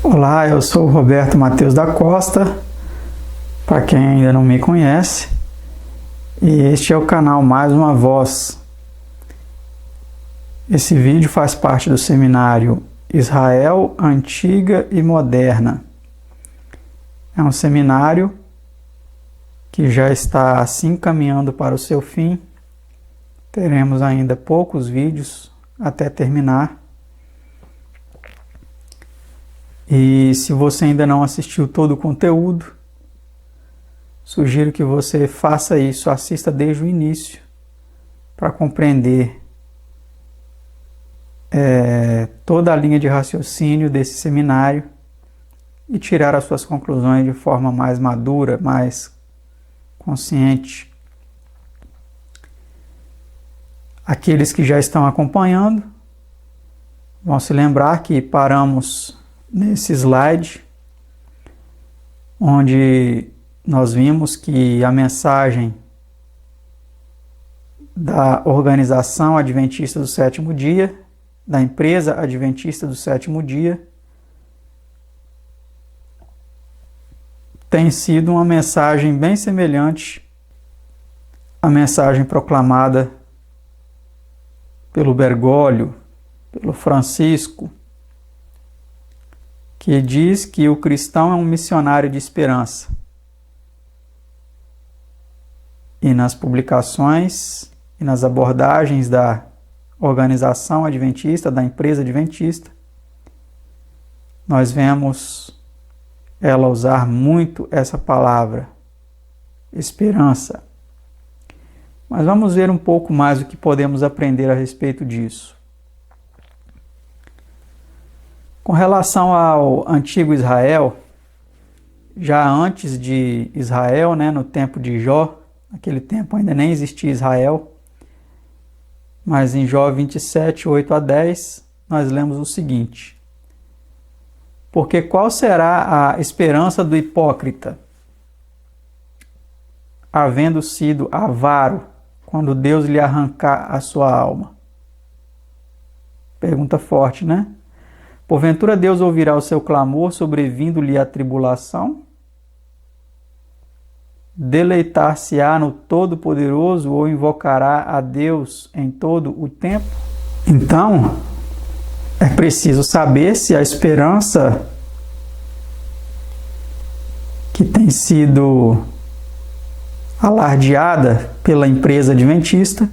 Olá, eu sou o Roberto Matheus da Costa, para quem ainda não me conhece, e este é o canal Mais Uma Voz. Esse vídeo faz parte do seminário Israel Antiga e Moderna. É um seminário que já está assim caminhando para o seu fim. Teremos ainda poucos vídeos até terminar. E se você ainda não assistiu todo o conteúdo, sugiro que você faça isso, assista desde o início, para compreender toda a linha de raciocínio desse seminário e tirar as suas conclusões de forma mais madura, mais consciente. Aqueles que já estão acompanhando vão se lembrar que paramos nesse slide onde nós vimos que a mensagem da organização adventista do sétimo dia, da empresa adventista do sétimo dia, tem sido uma mensagem bem semelhante à mensagem proclamada pelo Bergoglio, pelo Francisco, que diz que o cristão é um missionário de esperança. E nas publicações e nas abordagens da organização adventista, da empresa adventista, nós vemos ela usar muito essa palavra, esperança. Mas vamos ver um pouco mais o que podemos aprender a respeito disso. Com relação ao antigo Israel, já antes de Israel, no tempo de Jó, naquele tempo ainda nem existia Israel, mas em Jó 27, 8 a 10, nós lemos o seguinte: porque qual será a esperança do hipócrita, havendo sido avaro, quando Deus lhe arrancar a sua alma? Pergunta forte, né? Porventura Deus ouvirá o seu clamor, sobrevindo-lhe a tribulação? Deleitar-se-á no Todo-Poderoso ou invocará a Deus em todo o tempo? Então, é preciso saber se a esperança que tem sido alardeada pela empresa adventista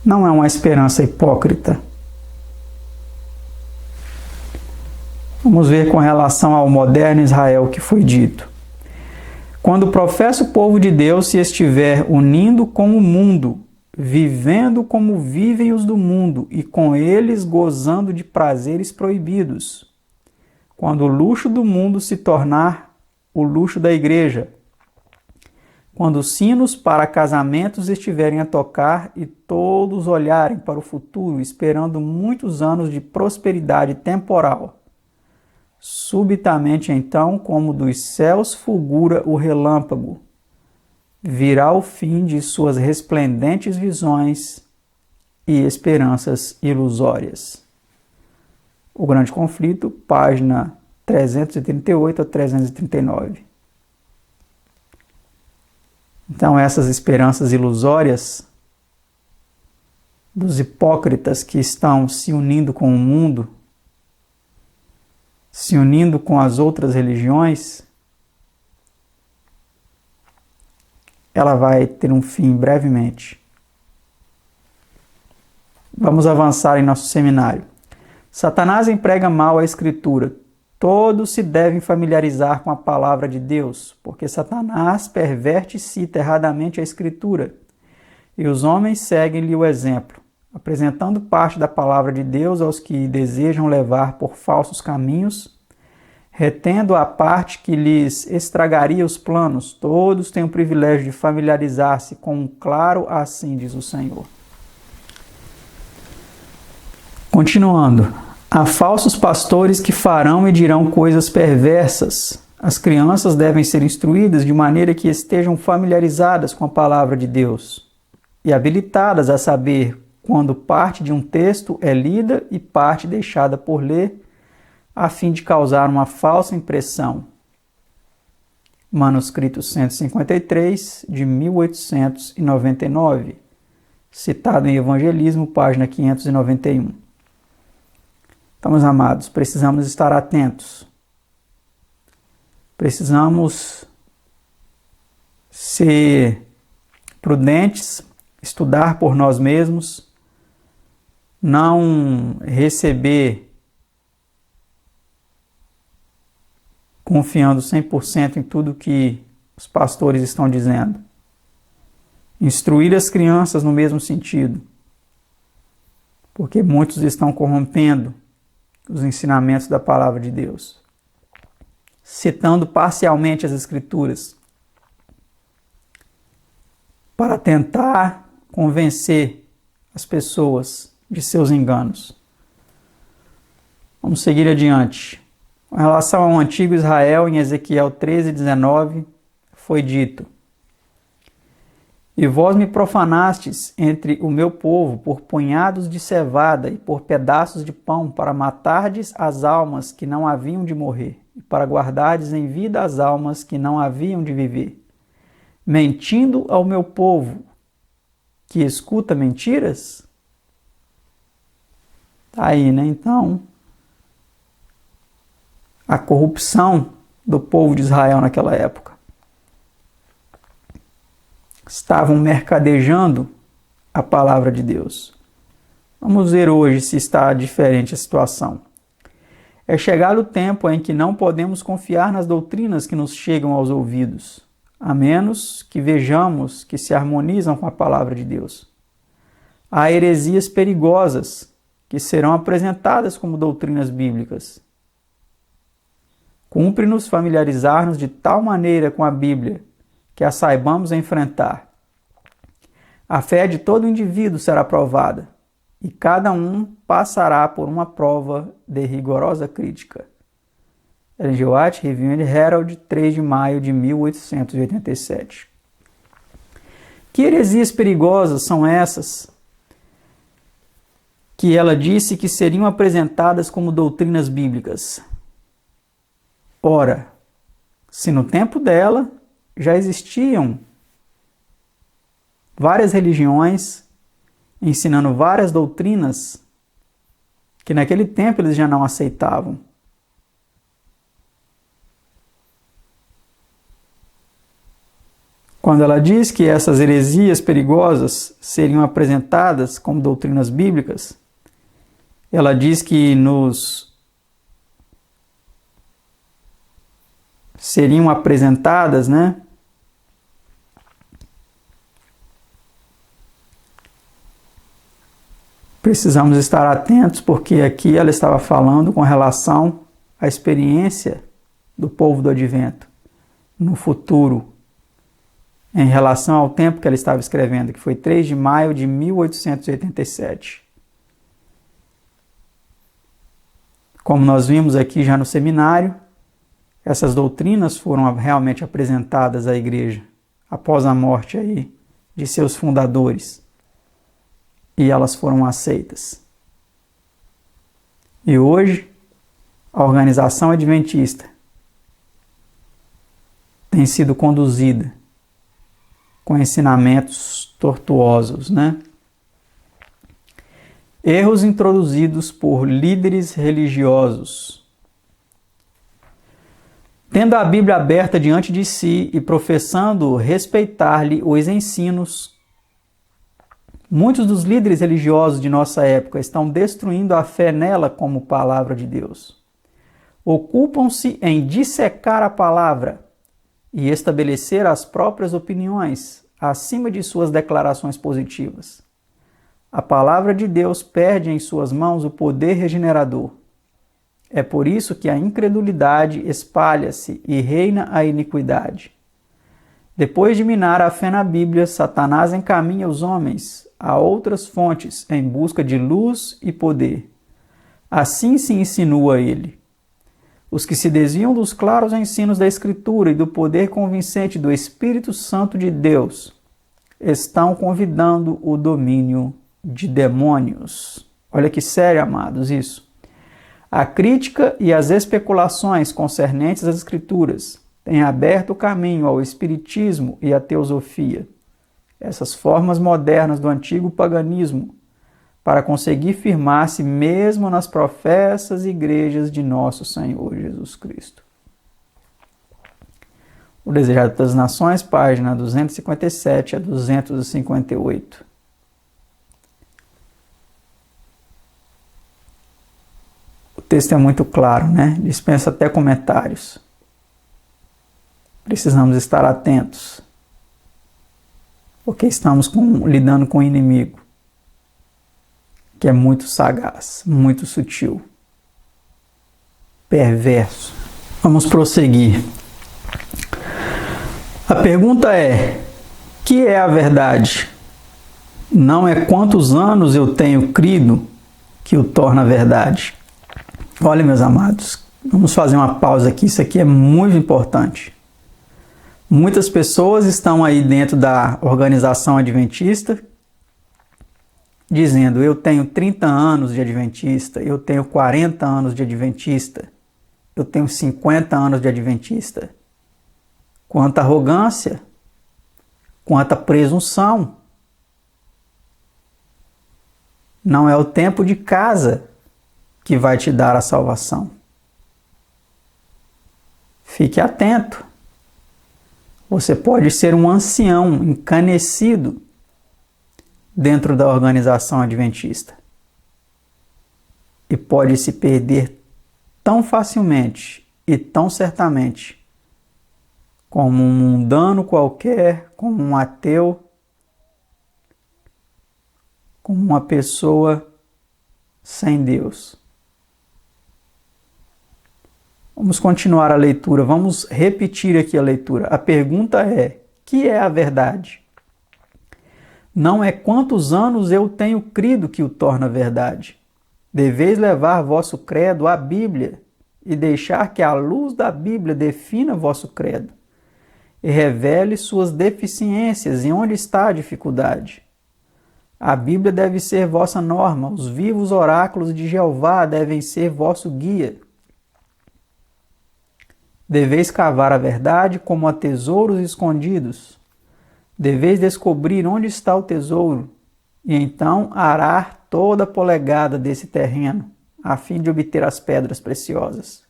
não é uma esperança hipócrita. Vamos ver com relação ao moderno Israel o que foi dito. Quando professa o povo de Deus se estiver unindo com o mundo, vivendo como vivem os do mundo e com eles gozando de prazeres proibidos. Quando o luxo do mundo se tornar o luxo da igreja. Quando os sinos para casamentos estiverem a tocar e todos olharem para o futuro, esperando muitos anos de prosperidade temporal. Subitamente, então, como dos céus fulgura o relâmpago, virá o fim de suas resplendentes visões e esperanças ilusórias. O Grande Conflito, página 338 a 339. Então, essas esperanças ilusórias dos hipócritas que estão se unindo com o mundo, se unindo com as outras religiões, ela vai ter um fim brevemente. Vamos avançar em nosso seminário. Satanás emprega mal a Escritura. Todos se devem familiarizar com a palavra de Deus, porque Satanás perverte e cita erradamente a Escritura, e os homens seguem-lhe o exemplo, apresentando parte da palavra de Deus aos que desejam levar por falsos caminhos, retendo a parte que lhes estragaria os planos. Todos têm o privilégio de familiarizar-se com um claro assim diz o Senhor. Continuando, há falsos pastores que farão e dirão coisas perversas. As crianças devem ser instruídas de maneira que estejam familiarizadas com a palavra de Deus e habilitadas a saber quando parte de um texto é lida e parte deixada por ler, a fim de causar uma falsa impressão. Manuscrito 153, de 1899, citado em Evangelismo, página 591. Então, meus amados, precisamos estar atentos. Precisamos ser prudentes, estudar por nós mesmos, não receber confiando 100% em tudo que os pastores estão dizendo. Instruir as crianças no mesmo sentido, porque muitos estão corrompendo os ensinamentos da palavra de Deus, citando parcialmente as Escrituras, para tentar convencer as pessoas de seus enganos. Vamos seguir adiante. Com relação ao antigo Israel, em Ezequiel 13:19, foi dito: E vós me profanastes entre o meu povo por punhados de cevada e por pedaços de pão, para matardes as almas que não haviam de morrer, e para guardardes em vida as almas que não haviam de viver, mentindo ao meu povo, que escuta mentiras? Tá aí, né? Então, a corrupção do povo de Israel naquela época. Estavam mercadejando a palavra de Deus. Vamos ver hoje se está diferente a situação. É chegado o tempo em que não podemos confiar nas doutrinas que nos chegam aos ouvidos, a menos que vejamos que se harmonizam com a palavra de Deus. Há heresias perigosas que serão apresentadas como doutrinas bíblicas. Cumpre-nos familiarizar-nos de tal maneira com a Bíblia que a saibamos enfrentar. A fé de todo indivíduo será provada, e cada um passará por uma prova de rigorosa crítica. Ellen G. White, Review and Herald, 3 de maio de 1887. Que heresias perigosas são essas que ela disse que seriam apresentadas como doutrinas bíblicas? Ora, se no tempo dela já existiam várias religiões ensinando várias doutrinas que naquele tempo eles já não aceitavam. Quando ela diz que essas heresias perigosas seriam apresentadas como doutrinas bíblicas, ela diz que seriam apresentadas, né? Precisamos estar atentos, porque aqui ela estava falando com relação à experiência do povo do Advento no futuro, em relação ao tempo que ela estava escrevendo, que foi 3 de maio de 1887. Como nós vimos aqui já no seminário, essas doutrinas foram realmente apresentadas à igreja após a morte aí de seus fundadores, e elas foram aceitas. E hoje, a organização adventista tem sido conduzida com ensinamentos tortuosos, né? Erros introduzidos por líderes religiosos. Tendo a Bíblia aberta diante de si e professando respeitar-lhe os ensinos, muitos dos líderes religiosos de nossa época estão destruindo a fé nela como palavra de Deus. Ocupam-se em dissecar a palavra e estabelecer as próprias opiniões acima de suas declarações positivas. A palavra de Deus perde em suas mãos o poder regenerador. É por isso que a incredulidade espalha-se e reina a iniquidade. Depois de minar a fé na Bíblia, Satanás encaminha os homens a outras fontes em busca de luz e poder. Assim se insinua ele. Os que se desviam dos claros ensinos da Escritura e do poder convincente do Espírito Santo de Deus estão convidando o domínio de demônios. Olha que sério, amados, isso. A crítica e as especulações concernentes às Escrituras têm aberto o caminho ao espiritismo e à teosofia, essas formas modernas do antigo paganismo, para conseguir firmar-se mesmo nas professas igrejas de nosso Senhor Jesus Cristo. O Desejado das Nações, página 257 a 258. O texto é muito claro, né? Dispensa até comentários. Precisamos estar atentos, porque estamos lidando com um inimigo que é muito sagaz, muito sutil, perverso. Vamos prosseguir. A pergunta é: que é a verdade? Não é quantos anos eu tenho crido que o torna verdade. Olha, meus amados, vamos fazer uma pausa aqui, isso aqui é muito importante. Muitas pessoas estão aí dentro da organização adventista dizendo: eu tenho 30 anos de adventista, eu tenho 40 anos de adventista, eu tenho 50 anos de adventista. Quanta arrogância, quanta presunção. Não é o tempo de casa que vai te dar a salvação. Fique atento. Você pode ser um ancião encanecido dentro da organização adventista e pode se perder tão facilmente e tão certamente como um mundano qualquer, como um ateu, como uma pessoa sem Deus. Vamos continuar a leitura, vamos repetir aqui a leitura. A pergunta é: que é a verdade? Não é quantos anos eu tenho crido que o torna verdade. Deveis levar vosso credo à Bíblia e deixar que a luz da Bíblia defina vosso credo e revele suas deficiências e onde está a dificuldade. A Bíblia deve ser vossa norma, os vivos oráculos de Jeová devem ser vosso guia. Deveis cavar a verdade como a tesouros escondidos. Deveis descobrir onde está o tesouro e então arar toda a polegada desse terreno, a fim de obter as pedras preciosas.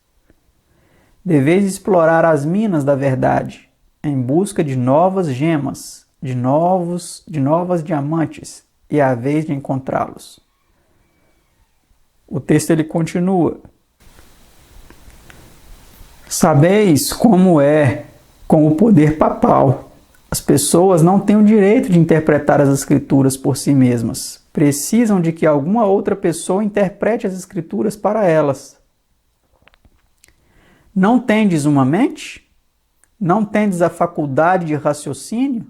Deveis explorar as minas da verdade, em busca de novas gemas, de novas diamantes, e a vez de encontrá-los. O texto ele continua: sabeis como é com o poder papal. As pessoas não têm o direito de interpretar as Escrituras por si mesmas. Precisam de que alguma outra pessoa interprete as Escrituras para elas. Não tendes uma mente? Não tendes a faculdade de raciocínio?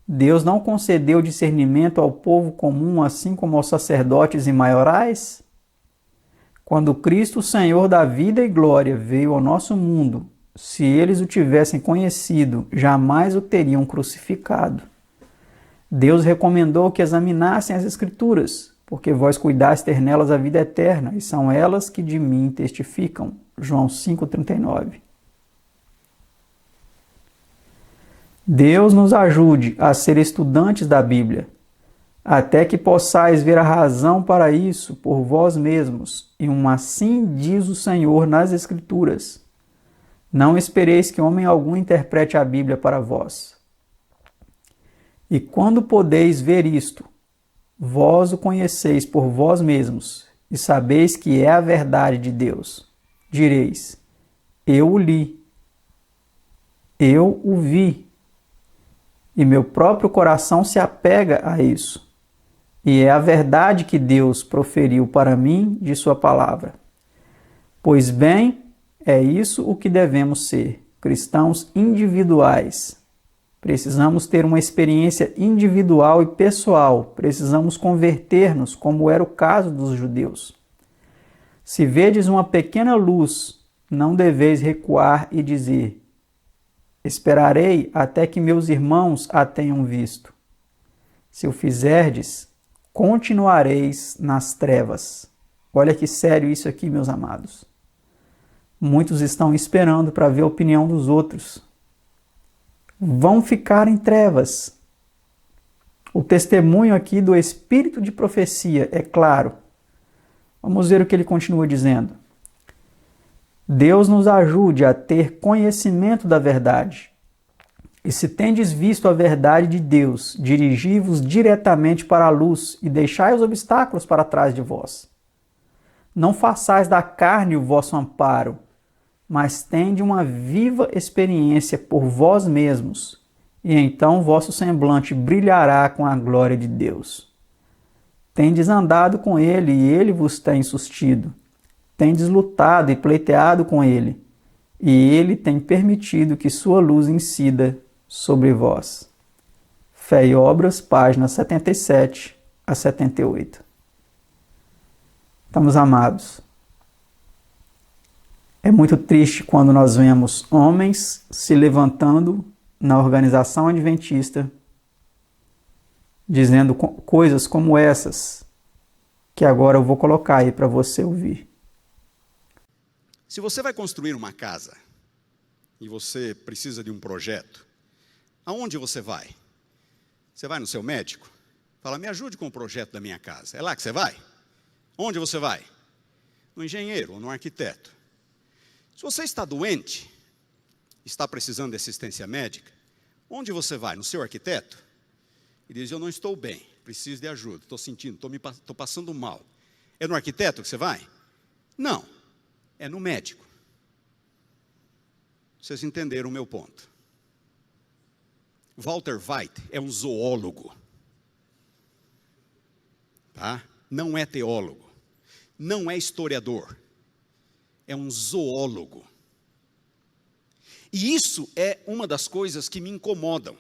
Deus não concedeu discernimento ao povo comum, assim como aos sacerdotes e maiorais? Quando Cristo, o Senhor da vida e glória, veio ao nosso mundo, se eles o tivessem conhecido, jamais o teriam crucificado. Deus recomendou que examinassem as Escrituras, porque vós cuidais ter nelas a vida eterna, e são elas que de mim testificam. João 5,39. Deus nos ajude a ser estudantes da Bíblia, até que possais ver a razão para isso por vós mesmos, e assim diz o Senhor nas Escrituras. Não espereis que homem algum interprete a Bíblia para vós. E quando podeis ver isto, vós o conheceis por vós mesmos, e sabeis que é a verdade de Deus. Direis: eu o li, eu o vi, e meu próprio coração se apega a isso. E é a verdade que Deus proferiu para mim de sua palavra. Pois bem, é isso o que devemos ser, cristãos individuais. Precisamos ter uma experiência individual e pessoal, precisamos converter-nos, como era o caso dos judeus. Se vedes uma pequena luz, não deveis recuar e dizer: esperarei até que meus irmãos a tenham visto. Se o fizerdes, continuareis nas trevas. Olha que sério isso aqui, meus amados. Muitos estão esperando para ver a opinião dos outros. Vão ficar em trevas. O testemunho aqui do espírito de profecia é claro. Vamos ver o que ele continua dizendo. Deus nos ajude a ter conhecimento da verdade. E se tendes visto a verdade de Deus, dirigi-vos diretamente para a luz e deixai os obstáculos para trás de vós. Não façais da carne o vosso amparo, mas tende uma viva experiência por vós mesmos, e então vosso semblante brilhará com a glória de Deus. Tendes andado com ele, e ele vos tem sustido. Tendes lutado e pleiteado com ele, e ele tem permitido que sua luz incida sobre vós. Fé e Obras, páginas 77 a 78. Estamos amados. É muito triste quando nós vemos homens se levantando na organização adventista, dizendo coisas como essas, que agora eu vou colocar aí para você ouvir. Se você vai construir uma casa e você precisa de um projeto, aonde você vai? Você vai no seu médico? Fala, me ajude com o projeto da minha casa. É lá que você vai? Onde você vai? No engenheiro ou no arquiteto. Se você está doente, está precisando de assistência médica, onde você vai? No seu arquiteto? E diz, eu não estou bem, preciso de ajuda, estou sentindo, estou passando mal. É no arquiteto que você vai? Não, é no médico. Vocês entenderam o meu ponto. Walter White é um zoólogo. Tá? Não é teólogo, não é historiador, é um zoólogo. E isso é uma das coisas que me incomodam.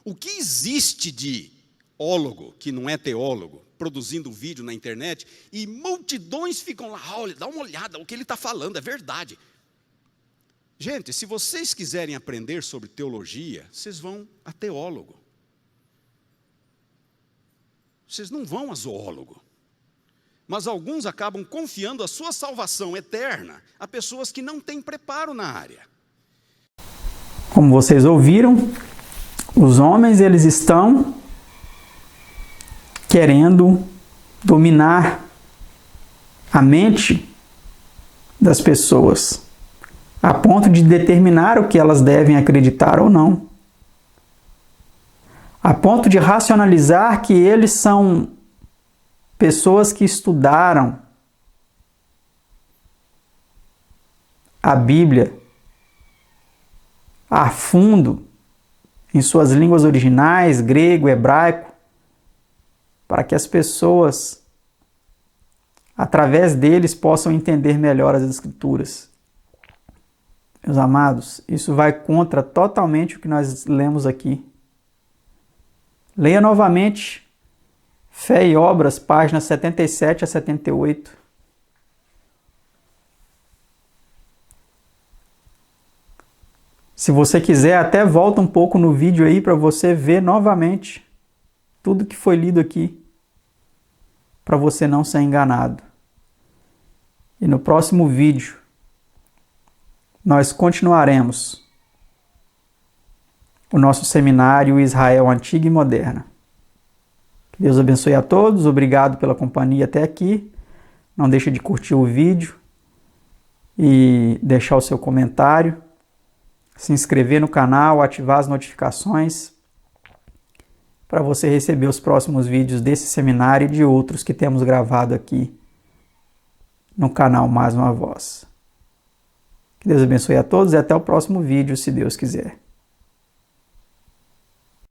O que existe de ólogo, que não é teólogo, produzindo vídeo na internet, e multidões ficam lá, olha, dá uma olhada, o que ele está falando é verdade. Gente, se vocês quiserem aprender sobre teologia, vocês vão a teólogo. Vocês não vão a zoólogo. Mas alguns acabam confiando a sua salvação eterna a pessoas que não têm preparo na área. Como vocês ouviram, os homens eles estão querendo dominar a mente das pessoas, a ponto de determinar o que elas devem acreditar ou não. A ponto de racionalizar que eles são pessoas que estudaram a Bíblia a fundo em suas línguas originais, grego, hebraico, para que as pessoas, através deles, possam entender melhor as Escrituras. Meus amados, isso vai contra totalmente o que nós lemos aqui. Leia novamente Fé e Obras, páginas 77 a 78. Se você quiser, até volta um pouco no vídeo aí para você ver novamente tudo que foi lido aqui, para você não ser enganado. E no próximo vídeo, nós continuaremos o nosso seminário Israel Antiga e Moderna. Que Deus abençoe a todos, obrigado pela companhia até aqui. Não deixe de curtir o vídeo e deixar o seu comentário, se inscrever no canal, ativar as notificações para você receber os próximos vídeos desse seminário e de outros que temos gravado aqui no canal Mais Uma Voz. Que Deus abençoe a todos e até o próximo vídeo, se Deus quiser.